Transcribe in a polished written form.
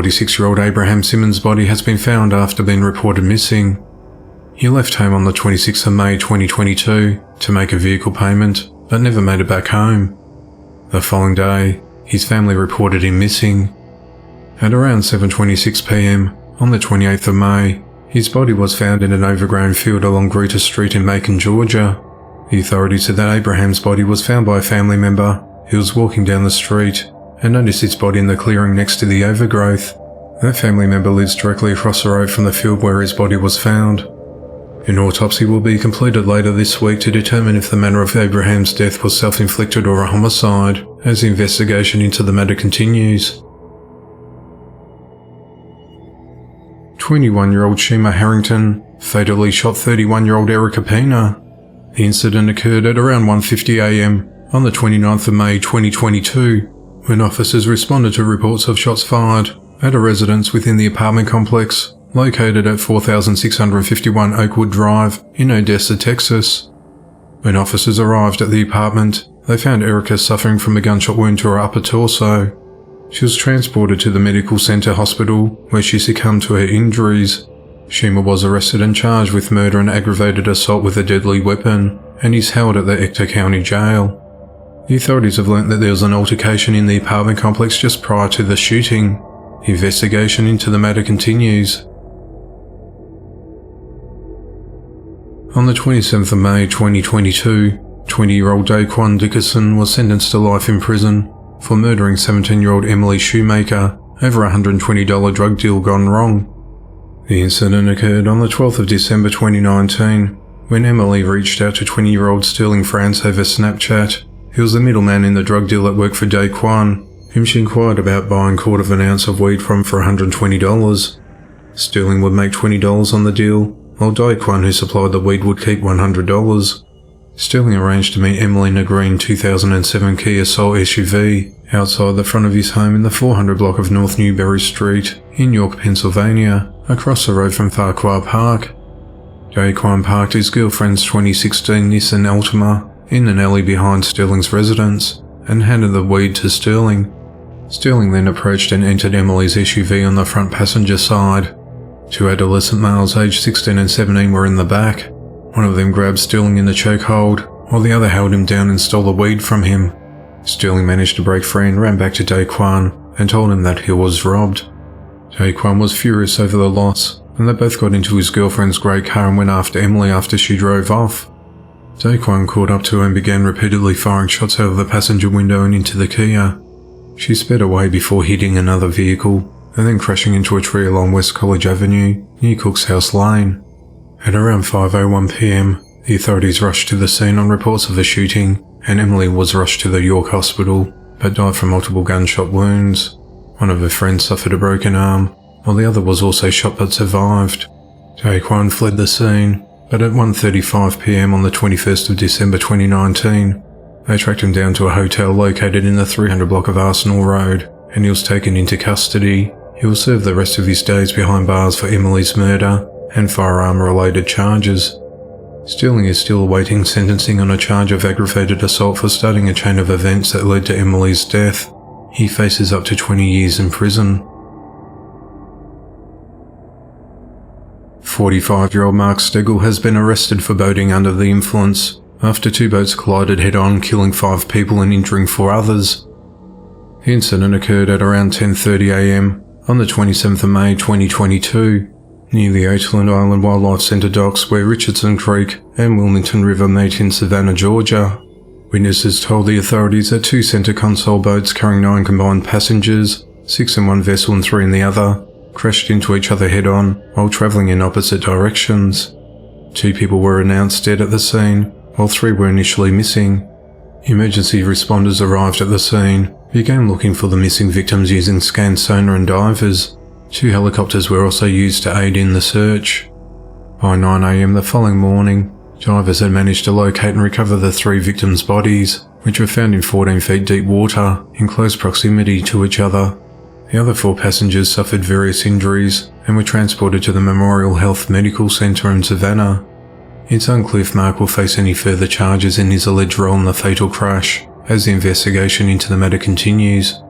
46-year-old Abraham Simmons' body has been found after being reported missing. He left home on the 26th of May 2022 to make a vehicle payment, but never made it back home. The following day, his family reported him missing. At around 7:26 p.m. on the 28th of May, his body was found in an overgrown field along Gruta Street in Macon, Georgia. The authorities said that Abraham's body was found by a family member who was walking down the street and noticed his body in the clearing next to the overgrowth. That family member lives directly across the road from the field where his body was found. An autopsy will be completed later this week to determine if the manner of Abraham's death was self-inflicted or a homicide, as the investigation into the matter continues. 21-year-old Shima Harrington fatally shot 31-year-old Erica Pina. The incident occurred at around 1:50 a.m. on the 29th of May 2022, when officers responded to reports of shots fired at a residence within the apartment complex located at 4651 Oakwood Drive in Odessa, Texas. When officers arrived at the apartment, they found Erica suffering from a gunshot wound to her upper torso. She was transported to the medical center hospital, where she succumbed to her injuries. Shima was arrested and charged with murder and aggravated assault with a deadly weapon, and is held at the Ector County Jail. The authorities have learnt that there was an altercation in the apartment complex just prior to the shooting. The investigation into the matter continues. On the 27th of May 2022, 20-year-old Daquan Dickerson was sentenced to life in prison for murdering 17-year-old Emily Shoemaker over a $120 drug deal gone wrong. The incident occurred on the 12th of December 2019, when Emily reached out to 20-year-old Sterling France over Snapchat, who was the middleman in the drug deal that worked for Daquan, whom she inquired about buying 1/4 ounce of weed from for $120. Sterling would make $20 on the deal, while Daquan, who supplied the weed, would keep $100. Sterling arranged to meet Emily in a green 2007 Kia Soul SUV outside the front of his home in the 400 block of North Newberry Street in York, Pennsylvania, across the road from Farquhar Park. Daquan parked his girlfriend's 2016 Nissan Altima in an alley behind Sterling's residence and handed the weed to Sterling. Sterling then approached and entered Emily's SUV on the front passenger side. Two adolescent males aged 16 and 17 were in the back. One of them grabbed Sterling in the chokehold, while the other held him down and stole the weed from him. Sterling managed to break free and ran back to Daquan and told him that he was robbed. Daquan was furious over the loss, and they both got into his girlfriend's grey car and went after Emily after she drove off. Daquan caught up to her and began repeatedly firing shots out of the passenger window and into the Kia. She sped away before hitting another vehicle, and then crashing into a tree along West College Avenue near Cook's House Lane. At around 5:01 p.m, the authorities rushed to the scene on reports of a shooting, and Emily was rushed to the York Hospital, but died from multiple gunshot wounds. One of her friends suffered a broken arm, while the other was also shot but survived. Daquan fled the scene, but at 1:35 p.m. on the 21st of December 2019, they tracked him down to a hotel located in the 300 block of Arsenal Road, and he was taken into custody. He will serve the rest of his days behind bars for Emily's murder and firearm-related charges. Sterling is still awaiting sentencing on a charge of aggravated assault for starting a chain of events that led to Emily's death. He faces up to 20 years in prison. 45-year-old Mark Stegel has been arrested for boating under the influence after two boats collided head-on, killing 5 people and injuring 4 others. The incident occurred at around 10:30 a.m. on the 27th of May 2022, near the Oatland Island Wildlife Centre docks where Richardson Creek and Wilmington River meet in Savannah, Georgia. Witnesses told the authorities that 2 centre console boats carrying 9 combined passengers, 6 in one vessel and 3 in the other, crashed into each other head-on while travelling in opposite directions. 2 people were announced dead at the scene, while 3 were initially missing. Emergency responders arrived at the scene, began looking for the missing victims using scan sonar and divers. 2 helicopters were also used to aid in the search. By 9 a.m. the following morning, divers had managed to locate and recover the 3 victims' bodies, which were found in 14 feet deep water in close proximity to each other. The other 4 passengers suffered various injuries and were transported to the Memorial Health Medical Center in Savannah. It's unclear if Mark will face any further charges in his alleged role in the fatal crash, as the investigation into the matter continues.